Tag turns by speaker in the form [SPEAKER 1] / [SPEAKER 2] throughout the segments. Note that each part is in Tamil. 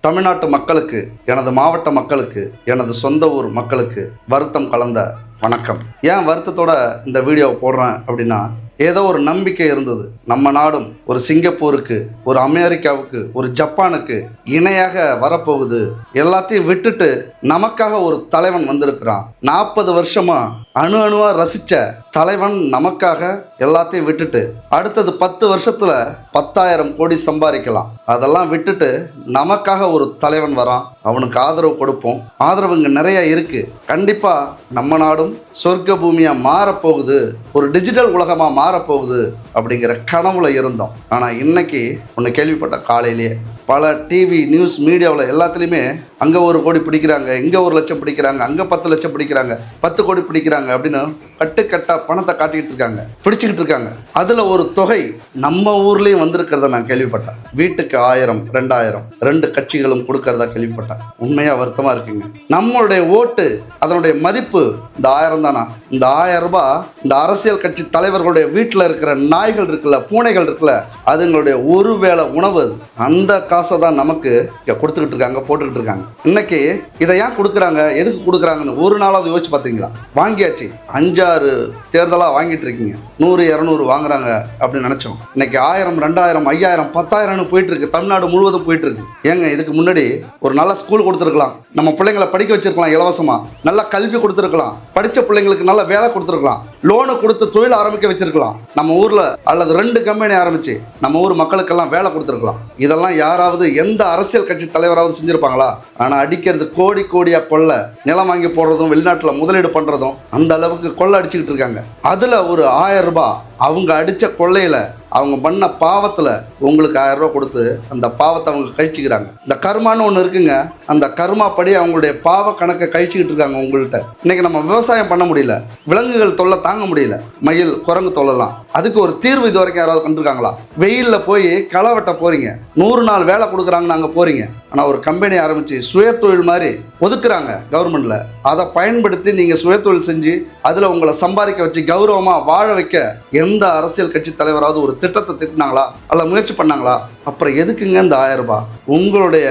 [SPEAKER 1] தமிழ்நாட்டு மக்களுக்கு, எனது மாவட்ட மக்களுக்கு, எனது சொந்த ஊர் மக்களுக்கு வருத்தம் கலந்த வணக்கம். ஏன் வருத்தத்தோட இந்த வீடியோவை போடுறேன் அப்படின்னா, ஏதோ ஒரு நம்பிக்கை இருந்தது. நம்ம நாடும் ஒரு சிங்கப்பூருக்கு, ஒரு அமெரிக்காவுக்கு, ஒரு ஜப்பானுக்கு இணையாக வரப்போகுது. எல்லாத்தையும் விட்டுட்டு நமக்காக ஒரு தலைவன் வந்திருக்கிறான். 40 வருஷமா அணுவா ரசித்த தலைவன் நமக்காக எல்லாத்தையும் விட்டுட்டு அடுத்தது 10 வருஷத்துல 10,000 கோடி சம்பாதிக்கலாம். அதெல்லாம் விட்டுட்டு நமக்காக ஒரு தலைவன் வரான். அவனுக்கு ஆதரவு கொடுப்போம். ஆதரவு இங்கே நிறைய இருக்கு. கண்டிப்பா நம்ம நாடும் சொர்க்க பூமியா மாறப்போகுது, ஒரு டிஜிட்டல் உலகமா மாறப்போகுது அப்படிங்கிற கனவுல இருந்தோம். ஆனா இன்னைக்கு ஒன்று கேள்விப்பட்ட காலையிலேயே பல டிவி நியூஸ் மீடியாவில் எல்லாத்துலேயுமே அங்கே 1 கோடி பிடிக்கிறாங்க, இங்கே 1 லட்சம் பிடிக்கிறாங்க, அங்கே 10 லட்சம் பிடிக்கிறாங்க, 10 கோடி பிடிக்கிறாங்க அப்படின்னு கட்டுக்கட்டாக பணத்தை காட்டிக்கிட்டு இருக்காங்க, பிடிச்சிக்கிட்டு இருக்காங்க. அதில் ஒரு தொகை நம்ம ஊர்லேயும் வந்திருக்கிறத நான் கேள்விப்பட்டேன். வீட்டுக்கு 1000, 2000 2 கட்சிகளும் கொடுக்கறதா கேள்விப்பட்டேன். உண்மையாக வருத்தமாக இருக்குங்க. நம்மளுடைய ஓட்டு, அதனுடைய மதிப்பு இந்த 1000 தானா? இந்த 1000 ரூபாய் இந்த அரசியல் கட்சி தலைவர்களுடைய வீட்டில் இருக்கிற நாய்கள் இருக்குல்ல, பூனைகள் இருக்குல்ல, அதுங்களுடைய ஒரு வேளை உணவு. அந்த காசை தான் நமக்கு கொடுத்துக்கிட்டு இருக்காங்க, போட்டுக்கிட்டு இருக்காங்க. இன்னைக்கு இதை ஏன் கொடுக்குறாங்க, எதுக்கு கொடுக்குறாங்கன்னு ஒரு நாளாவது யோசிச்சு பார்த்தீங்களா? வாங்கியாச்சு, 5-6 தேர்தலாக வாங்கிட்டு இருக்கீங்க. 100-200 வாங்குறாங்க அப்படின்னு நினச்சோம். இன்னைக்கு 1000, 2000, 5000, 10,000ன்னு போயிட்டு இருக்கு. தமிழ்நாடு முழுவதும் போயிட்டு இருக்கு. ஏங்க, இதுக்கு முன்னாடி ஒரு நல்ல ஸ்கூல் கொடுத்துருக்கலாம், நம்ம பிள்ளைங்களை படிக்க வச்சிருக்கலாம், இலவசமா நல்ல கல்வி கொடுத்துருக்கலாம், படித்த பிள்ளைங்களுக்கு நல்ல வேலை கொடுத்துருக்கலாம், லோனு கொடுத்து தொழில் ஆரம்பிக்க வச்சிருக்கலாம், நம்ம ஊரில் அல்லது 2 கம்பெனி ஆரம்பிச்சு நம்ம ஊர் மக்களுக்கெல்லாம் வேலை கொடுத்துருக்கலாம். இதெல்லாம் யாராவது எந்த அரசியல் கட்சி தலைவராவது செஞ்சுருப்பாங்களா? ஆனால் அடிக்கிறது கோடி கோடியாக கொள்ளை, நிலம் வாங்கி போடுறதும் வெளிநாட்டில் முதலீடு பண்ணுறதும் அந்த அளவுக்கு கொள்ளை அடிச்சுக்கிட்டு இருக்காங்க. அதில் ஒரு 1000 ரூபாய் அவங்க அடித்த கொள்ளையில், அவங்க பண்ண பாவத்தில் உங்களுக்கு 1000 ரூபா கொடுத்து அந்த பாவத்தை அவங்க கழிச்சுக்கிறாங்க. இந்த கர்மான்னு ஒன்று இருக்குங்க. அந்த கர்மா படி அவங்களுடைய பாவ கணக்கை கழிச்சுக்கிட்டு இருக்காங்க உங்கள்கிட்ட. இன்னைக்கு நம்ம விவசாயம் பண்ண முடியல, விலங்குகள் தொல்லை தாங்க முடியல, மயில் குரங்கு தொல்லலாம். அதுக்கு ஒரு தீர்வு இது வரைக்கும் யாராவது கண்டிருக்காங்களா? வெயிலில் போய் களை வெட்ட போகிறீங்க, 100 நாள் வேலை கொடுக்குறாங்கன்னு அங்கே போகிறீங்க. ஆனால் ஒரு கம்பெனி ஆரம்பித்து சுயதொழில் மாதிரி ஒதுக்குறாங்க கவர்மெண்ட்டில். அதை பயன்படுத்தி நீங்கள் சுயதொழில் செஞ்சு அதில் உங்களை சம்பாதிக்க வச்சு கௌரவமாக வாழ வைக்க எந்த அரசியல் கட்சி தலைவராவது ஒரு திட்டத்தை திட்டினாங்களா? அல்ல முயற்சி பண்ணாங்களா? அப்புறம் எதுக்குங்க இந்த 1000 ரூபாய்? உங்களுடைய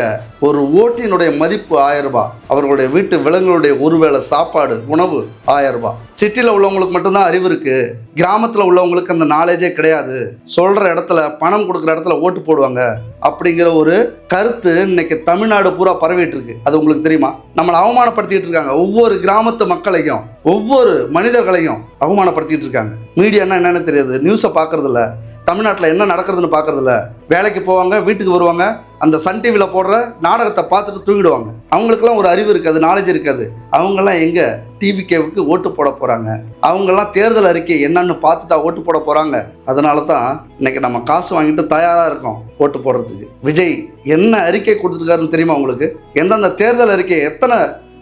[SPEAKER 1] ஒரு ஓட்டினுடைய மதிப்பு 1000 ரூபாய். அவர்களுடைய வீட்டு விலங்குகளுடைய ஒருவேளை சாப்பாடு, உணவு 1000 ரூபாய். சிட்டியில் உள்ளவங்களுக்கு மட்டும்தான் அறிவு இருக்குது, கிராமத்தில் உள்ளவங்களுக்கு அந்த நாலேஜே கிடையாது. சொல்கிற இடத்துல, பணம் கொடுக்குற இடத்துல ஓட்டு போடுவாங்க அப்படிங்கிற ஒரு கருத்து இன்னைக்கு தமிழ்நாடு பூரா பரவிட்டு இருக்கு. அது உங்களுக்கு தெரியுமா? நம்மளை அவமானப்படுத்திட்டு இருக்காங்க. ஒவ்வொரு கிராமத்து மக்களையும், ஒவ்வொரு மனிதர்களையும் அவமானப்படுத்திட்டு இருக்காங்க. மீடியான்னா என்னென்னு தெரியாது, நியூஸை பார்க்கறதில்ல, தமிழ்நாட்டில் என்ன நடக்கிறதுன்னு பார்க்கறதில்ல. வேலைக்கு போவாங்க, வீட்டுக்கு வருவாங்க, அந்த சன் டிவியில் போடுற நாடகத்தை பார்த்துட்டு தூங்கிடுவாங்க. அவங்களுக்கெல்லாம் ஒரு அறிவு இருக்காது, நாலேஜ் இருக்காது. அவங்கெல்லாம் எங்கே டிவிகேவுக்கு ஓட்டு போட போகிறாங்க? அவங்கெல்லாம் தேர்தல் அறிக்கை என்னன்னு பார்த்துட்டா ஓட்டு போட போகிறாங்க. அதனால தான் இன்னைக்கு நம்ம காசு வாங்கிட்டு தயாராக இருக்கோம் ஓட்டு போடுறதுக்கு. விஜய் என்ன அறிக்கை கொடுத்துருக்காருன்னு தெரியுமா உங்களுக்கு? எந்தெந்த தேர்தல் அறிக்கை, எத்தனை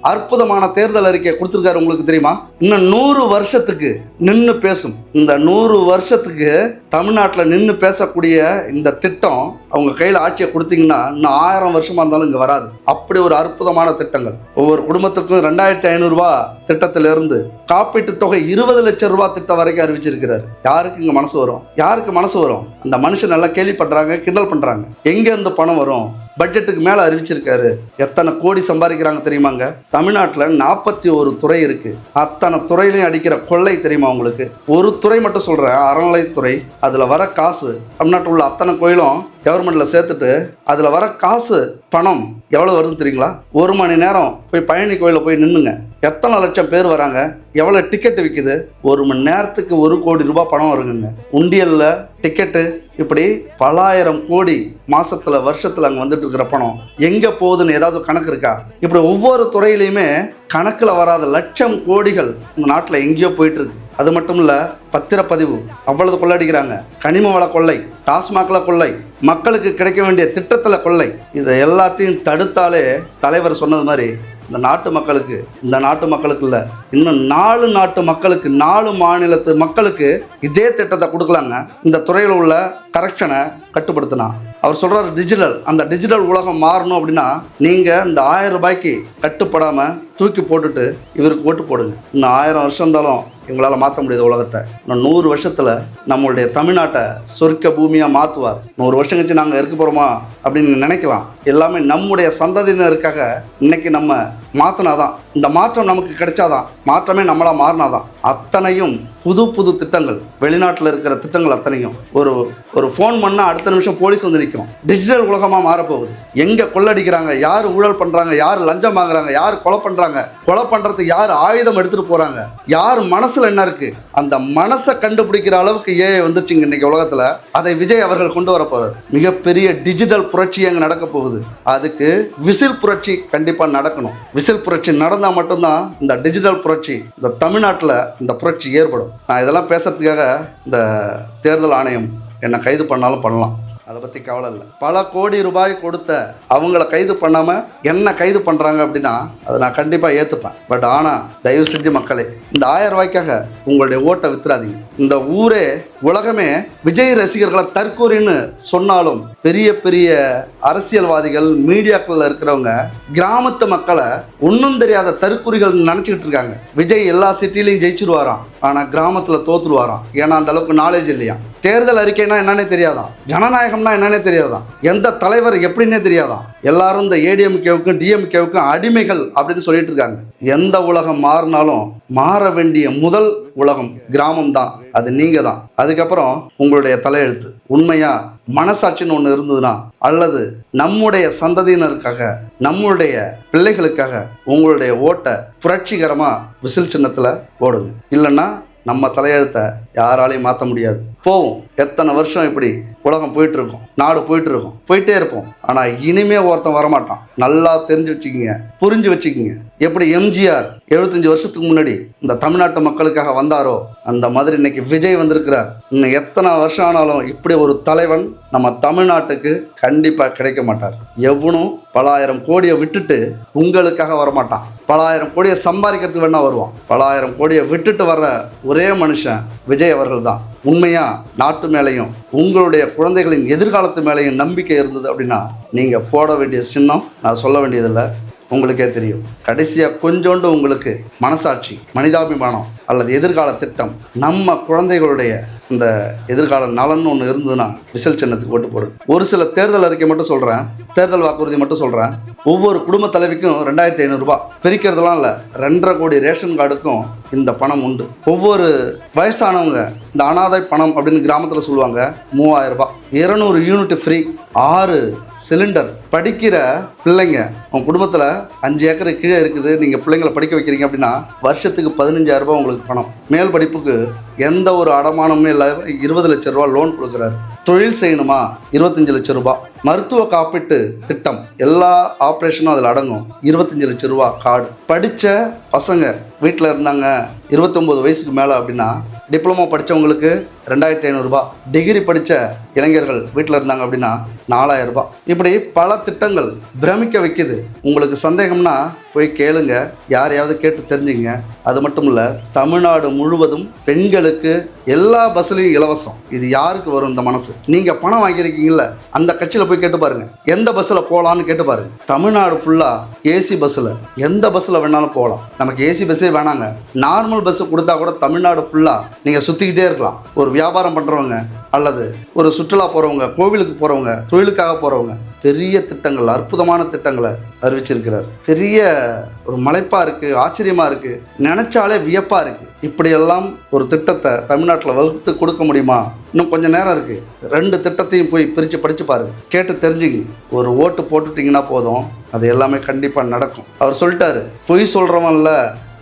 [SPEAKER 1] அற்புதமான தேர்தல் அறிக்கை கொடுத்துருக்காரு உங்களுக்கு தெரியுமா? இன்னும் 100 வருஷத்துக்கு நின்று பேசும். இந்த 100 வருஷத்துக்கு தமிழ்நாட்டில் நின்று பேசக்கூடிய இந்த திட்டம் அவங்க கையில் ஆட்சியை கொடுத்தீங்கன்னா இன்னும் 1000 வருஷமா இருந்தாலும் இங்கே வராது. அப்படி ஒரு அற்புதமான திட்டங்கள். ஒவ்வொரு குடும்பத்துக்கும் 2500 ரூபா திட்டத்திலிருந்து காப்பீட்டு தொகை 20 லட்சம் ரூபாய் திட்டம் வரைக்கும் அறிவிச்சிருக்கிறார். யாருக்கு இங்கே மனசு வரும்? யாருக்கு மனசு வரும்? அந்த மனுஷன் நல்லா கேள்வி பண்ணுறாங்க, கிண்டல் பண்ணுறாங்க. எங்கேருந்து பணம் வரும்? பட்ஜெட்டுக்கு மேலே அறிவிச்சிருக்காரு. எத்தனை கோடி சம்பாதிக்கிறாங்க தெரியுமாங்க? தமிழ்நாட்டில் 41 துறை இருக்கு. அத்தனை துறையிலையும் அடிக்கிற கொள்ளை தெரியுமா உங்களுக்கு? ஒரு துறை மட்டும் சொல்கிறேன், அறநிலைத்துறை. அதில் வர காசு, தமிழ்நாட்டில் உள்ள அத்தனை கோயிலும் கவர்மெண்ட்டில் சேர்த்துட்டு அதில் வர காசு, பணம் எவ்வளோ வருதுன்னு தெரியுங்களா? 1 மணி நேரம் போய் பழனி கோயிலில் போய் நின்றுங்க, எத்தனை லட்சம் பேர் வராங்க, எவ்வளோ டிக்கெட்டு விற்கிது? 1 மணி நேரத்துக்கு 1 கோடி ரூபாய் பணம் வருங்க. உண்டியலில் டிக்கெட்டு, இப்படி பலாயிரம் கோடி மாசத்துல, வருஷத்துல அங்கே வந்துட்டு இருக்கிற பணம் எங்கே போகுதுன்னு ஏதாவது கணக்கு இருக்கா? இப்படி ஒவ்வொரு துறையிலையுமே கணக்கில் வராத லட்சம் கோடிகள் இந்த நாட்டில் எங்கேயோ போயிட்டு இருக்கு. அது மட்டும் இல்லை, பத்திரப்பதிவு அவ்வளவு கொள்ளடிக்கிறாங்க, கனிம வள கொள்ளை, டாஸ்மாக்ல கொள்ளை, மக்களுக்கு கிடைக்க வேண்டிய திட்டத்தில் கொள்ளை. இதை எல்லாத்தையும் தடுத்தாலே தலைவர் சொன்னது மாதிரி இந்த நாட்டு மக்களுக்கு, இந்த நாட்டு மக்களுக்கு இல்லை, இன்னும் 4 நாட்டு மக்களுக்கு, 4 மாநிலத்து மக்களுக்கு இதே திட்டத்தை கொடுக்கலாங்க. இந்த துறையில் உள்ள கரெக்ஷனை கட்டுப்படுத்தினா. அவர் சொல்கிறார் டிஜிட்டல், அந்த டிஜிட்டல் உலகம் மாறணும் அப்படின்னா நீங்கள் இந்த 1000 ரூபாய்க்கு கட்டுப்படாமல் தூக்கி போட்டுட்டு இவருக்கு ஓட்டு போடுங்க. இன்னும் 1000 வருஷம் இருந்தாலும் இவங்களால் மாற்ற முடியாத உலகத்தை. இன்னும் 100 வருஷத்தில் நம்மளுடைய தமிழ்நாட்டை சொர்க்க பூமியாக மாற்றுவார். 100 வருஷம் கழிச்சு நாங்கள் இருக்க போகிறோமா அப்படின்னு நினைக்கலாம். எல்லாமே நம்முடைய சந்ததியினருக்காக இன்னைக்கு நம்ம மாற்றினாதான், இந்த மாற்றம் நமக்கு கிடைச்சாதான், மாற்றமே நம்மளாக மாறினாதான். அத்தனையும் புது புது திட்டங்கள், வெளிநாட்டில் இருக்கிற திட்டங்கள் அத்தனையும் ஒரு ஃபோன் பண்ணால் அடுத்த நிமிஷம் போலீஸ் வந்து நிற்கும். டிஜிட்டல் உலகமாக மாறப்போகுது. எங்கே கொள்ளடிக்கிறாங்க, யார் ஊழல் பண்ணுறாங்க, யார் லஞ்சம் வாங்குறாங்க, யார் கொலை பண்ணுறாங்க, கொலை பண்ணுறதுக்கு யார் ஆயுதம் எடுத்துகிட்டு போகிறாங்க, யார் மனசில் என்ன இருக்குது, அந்த மனசை கண்டுபிடிக்கிற அளவுக்கு ஏஐ வந்துருச்சுங்க இன்றைக்கி உலகத்தில். அதை விஜய் அவர்கள் கொண்டு வர போகிறார். மிகப்பெரிய டிஜிட்டல் புரட்சி அங்கே நடக்க போகுது. அதுக்கு விசில் புரட்சி கண்டிப்பாக நடக்கணும். விசில் புரட்சி நடந்தால் மட்டும்தான் இந்த டிஜிட்டல் புரட்சி, இந்த தமிழ்நாட்டில் இந்த புரட்சி ஏற்படும். நான் இதெல்லாம் பேசுறதுக்காக இந்த தேர்தல் ஆணையம் என்னை கைது பண்ணாலும் பண்ணலாம், அதை பற்றி கவலை இல்லை. பல கோடி ரூபாய் கொடுத்த அவங்கள கைது பண்ணாமல் என்ன கைது பண்ணுறாங்க அப்படின்னா அதை நான் கண்டிப்பாக ஏற்றுப்பேன். பட் ஆனால் தயவு செஞ்சு மக்களே, இந்த 1000 ரூபாய்க்காக உங்களுடைய ஓட்டை வித்துறாதீங்க. இந்த ஊரே உலகமே விஜய் ரசிகர்களை தற்கூரின்னு சொன்னாலும் பெரிய பெரிய அரசியல்வாதிகள், மீடியாக்களில் இருக்கிறவங்க கிராமத்து மக்களை ஒன்றும் தெரியாத தற்கூரிகள் நினச்சிக்கிட்டு இருக்காங்க. விஜய் எல்லா சிட்டிலையும் ஜெயிச்சிருவாராம், ஆனால் கிராமத்தில் தோற்றுருவாராம். ஏன்னா அந்த அளவுக்கு நாலேஜ் இல்லையா. தேர்தல் அறிக்கைனா என்னன்னே தெரியாதான், ஜனநாயகம்னா என்னன்னே தெரியாதான், எந்த தலைவர் எப்படின்னே தெரியாதான். எல்லாரும் இந்த ஏடிஎம்கேவுக்கும் டிஎம்கேவுக்கும் அடிமைகள் அப்படின்னு சொல்லிட்டு இருக்காங்க. எந்த உலகம் மாறினாலும் மாற வேண்டிய முதல் உலகம் கிராமம் தான். அது நீங்க தான். அதுக்கப்புறம் உங்களுடைய தலையெழுத்து. உண்மையா மனசாட்சின்னு ஒன்று இருந்ததுன்னா, அல்லது நம்முடைய சந்ததியினருக்காக, நம்முடைய பிள்ளைகளுக்காக உங்களுடைய ஓட்டை புரட்சிகரமா விசில் சின்னத்துல ஓடுங்க. இல்லைன்னா நம்ம தலையெழுத்தை யாராலையும் மாற்ற முடியாது. போவோம், எத்தனை வருஷம் இப்படி உலகம் போயிட்டு இருக்கும், நாடு போயிட்டு இருக்கும், போயிட்டே இருப்போம். ஆனால் இனிமே ஒருத்தன் வரமாட்டான். நல்லா தெரிஞ்சு வச்சுக்கிங்க, புரிஞ்சு வச்சுக்கிங்க. எப்படி எம்ஜிஆர் 75 வருஷத்துக்கு முன்னாடி இந்த தமிழ்நாட்டு மக்களுக்காக வந்தாரோ, அந்த மாதிரி இன்னைக்கு விஜய் வந்திருக்கிறார். இன்னும் எத்தனை வருஷம் ஆனாலும் இப்படி ஒரு தலைவன் நம்ம தமிழ்நாட்டுக்கு கண்டிப்பாக கிடைக்க மாட்டார். எவனும் பல ஆயிரம் கோடியை விட்டுட்டு உங்களுக்காக வரமாட்டான். பல ஆயிரம் கோடியை சம்பாதிக்கிறதுக்கு வேணா வருவான். பல ஆயிரம் கோடியை விட்டுட்டு வர்ற ஒரே மனுஷன் விஜய் அவர்கள் தான். உண்மையா நாட்டு மேலேயும் உங்களுடைய குழந்தைகளின் எதிர்காலத்து மேலேயும் நம்பிக்கை இருந்தது அப்படின்னா நீங்கள் போட வேண்டிய சின்னம் நான் சொல்ல வேண்டியதில்லை, உங்களுக்கே தெரியும். கடைசியாக கொஞ்சோண்டு உங்களுக்கு மனசாட்சி, மனிதாபிமானம் அல்லது எதிர்கால திட்டம், நம்ம குழந்தைகளுடைய இந்த எதிர்கால நலன்னு ஒன்று இருந்ததுன்னா விசில் சின்னத்துக்கு ஓட்டு போடுங்க. ஒரு சில தேர்தல் அறிக்கை மட்டும் சொல்கிறேன், தேர்தல் வாக்குறுதி மட்டும் சொல்கிறேன். ஒவ்வொரு குடும்ப தலைவிக்கும் 2500 ரூபாய், பிரிக்கிறதுலாம் இல்லை, 2.5 கோடி ரேஷன் கார்டுக்கும் இந்த பணம் உண்டு. ஒவ்வொரு வயசானவங்க இந்த அனாதை பணம் அப்படின்னு கிராமத்தில் சொல்லுவாங்க, 3000 ரூபாய், 200 யூனிட் ஃப்ரீ, 6 சிலிண்டர். படிக்கிற பிள்ளைங்க உங்கள் குடும்பத்தில் 5 ஏக்கர் கீழே இருக்குது, நீங்கள் பிள்ளைங்களை படிக்க வைக்கிறீங்க அப்படின்னா வருஷத்துக்கு 15,000 ரூபாய் உங்களுக்கு பணம். மேல் படிப்புக்கு எந்த ஒரு அடமானமும் இல்லை, 20 லட்சம் ரூபா லோன் கொடுக்குறாரு. தொழில் செய்யணுமா 25 லட்சம் ரூபாய். மருத்துவ காப்பீட்டு திட்டம் எல்லா ஆப்ரேஷனும் அதில் அடங்கும், 25 லட்சம் ரூபா கார்டு. படித்த பசங்க வீட்டில் இருந்தாங்க 29 வயசுக்கு மேலே அப்படின்னா டிப்ளமோ படித்தவங்களுக்கு 2500 ரூபாய். டிகிரி படித்த இளைஞர்கள் வீட்டில் இருந்தாங்க அப்படின்னா 4000 ரூபாய். இப்படி பல திட்டங்கள் பிரமிக்க வைக்குது. உங்களுக்கு சந்தேகம்னா போய் கேளுங்க, யாரையாவது கேட்டு தெரிஞ்சுங்க. அது மட்டும் இல்லை, தமிழ்நாடு முழுவதும் பெண்களுக்கு எல்லா பஸ்ஸுலையும் இலவசம். இது யாருக்கு வரும் இந்த மனசு? நீங்கள் பணம் வாங்கியிருக்கீங்கள, அந்த கட்சியில் போய் கேட்டு பாருங்கள், எந்த பஸ்ஸில் போகலான்னு கேட்டு பாருங்கள். தமிழ்நாடு ஃபுல்லாக ஏசி பஸ்ஸில் எந்த பஸ்ஸில் வேணாலும் போகலாம். நமக்கு ஏசி பஸ்ஸே வேணாங்க, நார்மல் பஸ்ஸு கொடுத்தா கூட தமிழ்நாடு ஃபுல்லாக நீங்கள் சுற்றிக்கிட்டே இருக்கலாம். ஒரு வியாபாரம் பண்ணுறவங்க அல்லது ஒரு சுற்றுலா போகிறவங்க, கோவிலுக்கு போகிறவங்க, தொழிலுக்காக போகிறவங்க, பெரிய திட்டங்கள், அற்புதமான திட்டங்களை அறிவிச்சிருக்கிறார். பெரிய ஒரு மலைப்பாக இருக்குது, ஆச்சரியமாக இருக்குது, நினச்சாலே வியப்பாக இருக்குது. இப்படியெல்லாம் ஒரு திட்டத்தை தமிழ்நாட்டில் வகுத்து கொடுக்க முடியுமா? இன்னும் கொஞ்சம் நேரம் இருக்குது. 2 திட்டத்தையும் போய் பிரித்து படித்து பாருங்கள், கேட்டு தெரிஞ்சுங்க. ஒரு ஓட்டு போட்டுட்டிங்கன்னா போதும், அது எல்லாமே கண்டிப்பாக நடக்கும். அவர் சொல்லிட்டாரு, பொய் சொல்கிறவன்ல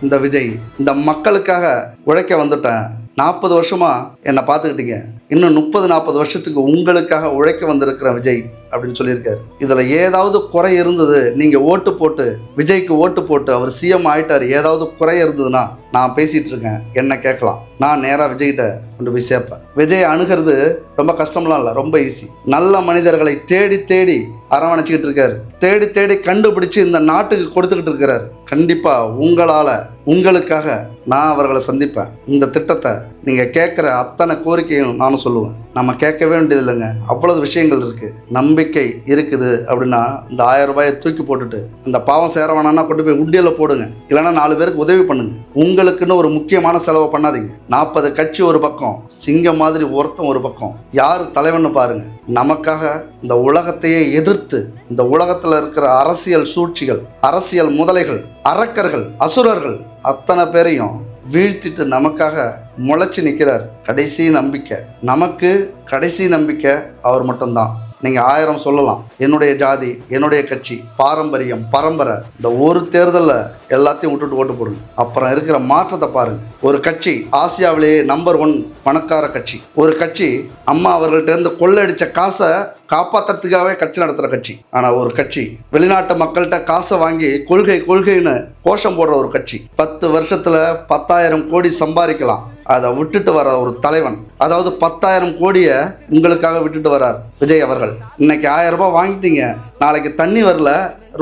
[SPEAKER 1] இந்த விஜய், இந்த மக்களுக்காக உழைக்க வந்துட்டேன், 40 வருஷமாக என்னை பார்த்துக்கிட்டீங்க, இன்னும் 30-40 வருஷத்துக்கு உங்களுக்காக உழைக்க வந்திருக்கிற விஜய் அப்படின்னு சொல்லியிருக்காரு. இதில் ஏதாவது குறை இருந்தது, நீங்கள் ஓட்டு போட்டு விஜய்க்கு ஓட்டு போட்டு அவர் சிஎம் ஆகிட்டார், ஏதாவது குறை இருந்ததுன்னா நான் பேசிகிட்டு இருக்கேன், என்ன கேட்கலாம். நான் நேராக விஜய்கிட்ட கொண்டு போய் சேர்ப்பேன். விஜய் அணுகிறது ரொம்ப கஷ்டம்லாம் இல்லை, ரொம்ப ஈஸி. நல்ல மனிதர்களை தேடி தேடி அரவணைச்சிக்கிட்டு இருக்காரு, தேடி தேடி கண்டுபிடிச்சு இந்த நாட்டுக்கு கொடுத்துக்கிட்டு இருக்கிறாரு. கண்டிப்பாக உங்களால், உங்களுக்காக நான் அவர்களை சந்திப்பேன். இந்த திட்டத்தை நீங்கள் கேட்குற அத்தனை கோரிக்கையும் நானும் சொல்லுவேன். நம்ம கேட்கவே வேண்டியதில்லைங்க, அவ்வளவு விஷயங்கள் இருக்குது. நம்பிக்கை இருக்குது அப்படின்னா இந்த 1000 ரூபாயை தூக்கி போட்டுட்டு இந்த பாவம் சேர வேணான்னா கொண்டு போய் உண்டியலில் போடுங்க. இல்லைன்னா 4 பேருக்கு உதவி பண்ணுங்க. உங்களுக்குன்னு ஒரு முக்கியமான செலவை பண்ணாதீங்க. 40 கட்சி ஒரு பக்கம், சிங்கம் மாதிரி ஒருத்தன் ஒரு பக்கம், யார் தலைவன்னு பாருங்க. நமக்காக இந்த உலகத்தையே எதிர்த்து இந்த உலகத்தில் இருக்கிற அரசியல் சூழ்ச்சிகள், அரசியல் முதலைகள், அரக்கர்கள், அசுரர்கள் அத்தனை பேரையும் வீழ்த்திட்டு நமக்காக முளைச்சி நிற்கிறார். கடைசி நம்பிக்கை, நமக்கு கடைசி நம்பிக்கை அவர் மட்டும்தான். நீங்கள் 1000 சொல்லலாம், என்னுடைய ஜாதி, என்னுடைய கட்சி, பாரம்பரியம், பரம்பரை, இந்த ஒரு தேர்தலில் எல்லாத்தையும் விட்டுட்டு ஓட்டு போடுங்க. அப்புறம் இருக்கிற மாற்றத்தை பாருங்க. ஒரு கட்சி ஆசியாவிலேயே நம்பர் 1 பணக்கார கட்சி, ஒரு கட்சி அம்மா அவர்கள்ட்ட இருந்து கொள்ளடிச்ச காசை காப்பாற்றுறதுக்காகவே கட்சி நடத்துகிற கட்சி. ஆனால் ஒரு கட்சி வெளிநாட்டு மக்கள்கிட்ட காசை வாங்கி கொள்கைன்னு கோஷம் போடுற ஒரு கட்சி. 10 வருஷத்தில் 10,000 கோடி சம்பாதிக்கலாம், அதை விட்டுட்டு வர ஒரு தலைவன். அதாவது 10,000 கோடியை உங்களுக்காக விட்டுட்டு வரார் விஜய் அவர்கள். இன்னைக்கு 1000 ரூபாய் வாங்கிட்டீங்க, நாளைக்கு தண்ணி வரல,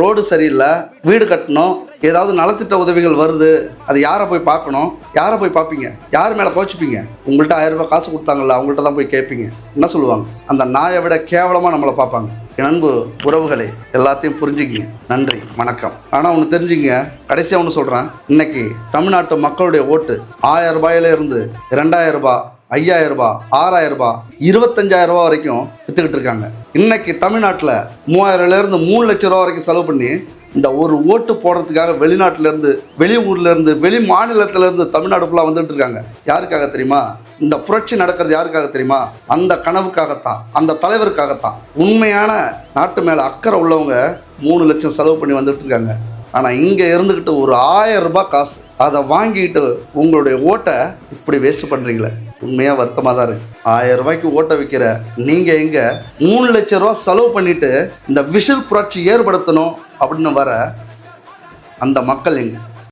[SPEAKER 1] ரோடு சரியில்லை, வீடு கட்டணும், ஏதாவது நலத்திட்ட உதவிகள் வருது, அது யாரை போய் பார்க்கணும்? யாரை போய் பார்ப்பீங்க? யார் மேலே கோச்சிப்பீங்க? உங்கள்கிட்ட 1000 ரூபாய் காசு கொடுத்தாங்கல்ல, அவங்கள்ட்ட தான் போய் கேட்பீங்க. என்ன சொல்லுவாங்க? அந்த நாயை விட கேவலமாக நம்மளை பார்ப்பாங்க. என் அன்பு உறவுகளே, எல்லாத்தையும் புரிஞ்சுக்கிங்க. நன்றி, வணக்கம். ஆனால் ஒன்று தெரிஞ்சுங்க, கடைசியாக ஒன்று சொல்கிறேன். இன்னைக்கு தமிழ்நாட்டு மக்களுடைய ஓட்டு 1000 ரூபாயிலிருந்து 2000 ரூபாய், 5000 ரூபாய், 6000 ரூபாய், 25,000 ரூபாய் வரைக்கும் விற்றுக்கிட்டு இருக்காங்க. இன்னைக்கு தமிழ்நாட்டில் 3000லேருந்து 3 லட்சம் ரூபா வரைக்கும் செலவு பண்ணி இந்த ஒரு ஓட்டு போடுறதுக்காக வெளிநாட்டிலேருந்து, வெளியூர்லேருந்து, வெளி மாநிலத்திலேருந்து தமிழ்நாடு ஃபுல்லாக வந்துட்டு இருக்காங்க. யாருக்காக தெரியுமா? இந்த புரட்சி நடக்கிறது யாருக்காக தெரியுமா? அந்த கனவுக்காகத்தான், அந்த தலைவருக்காகத்தான். உண்மையான நாட்டு மேலே அக்கறை உள்ளவங்க 3 லட்சம் செலவு பண்ணி வந்துட்டு இருக்காங்க. ஆனால் இங்கே இருந்துக்கிட்டு ஒரு 1000 ரூபாய் காசு அதை வாங்கிக்கிட்டு உங்களுடைய ஓட்டை இப்படி வேஸ்ட் பண்ணுறீங்களே, உண்மையாக வருத்தமாக தான் இருக்குது. 1000 ரூபாய்க்கு ஓட்டை விற்கிற நீங்கள் எங்கே 3 லட்சம் ரூபா செலவு பண்ணிவிட்டு இந்த விஷல் புரட்சி ஏற்படுத்தணும் அப்படின்னு வர அந்த மக்கள் எங்கே?